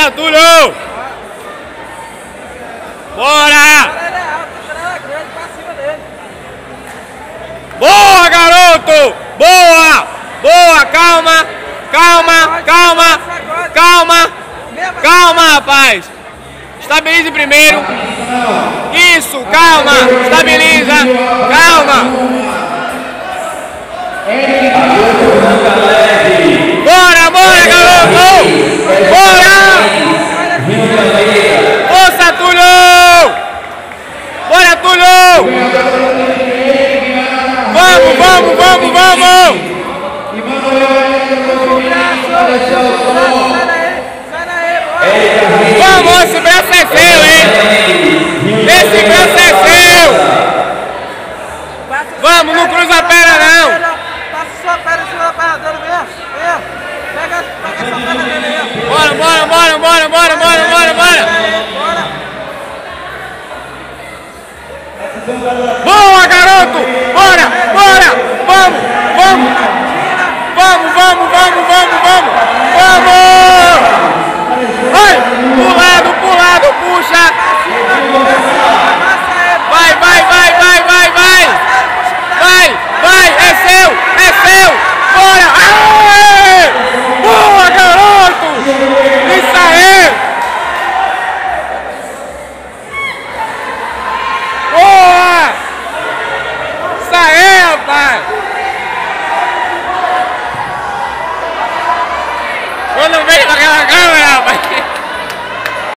Bora, Túlio! Bora! Boa, garoto! Boa! Boa, calma! Calma, calma! Calma! Calma, rapaz! Estabilize primeiro! Isso, calma! Estabiliza! Calma! Bora, bora, garoto! Bora! Força, Túlio! Bora, Túlio! Vamos, vamos, vamos, vamos! Vamos, esse braço é seu, hein? Esse braço é seu! Vamos, não cruza a perna, não! Passa sua perna em cima da perna dele mesmo. Pega essa perna dele aí. Bora, bora, bora, bora, bora, bora, bora, bora! Boa, garoto! Bora, bora! Vamos, vamos! Vamos, vamos, vamos, vamos, vamos! Vamos! Vai! Pro lado, puxa!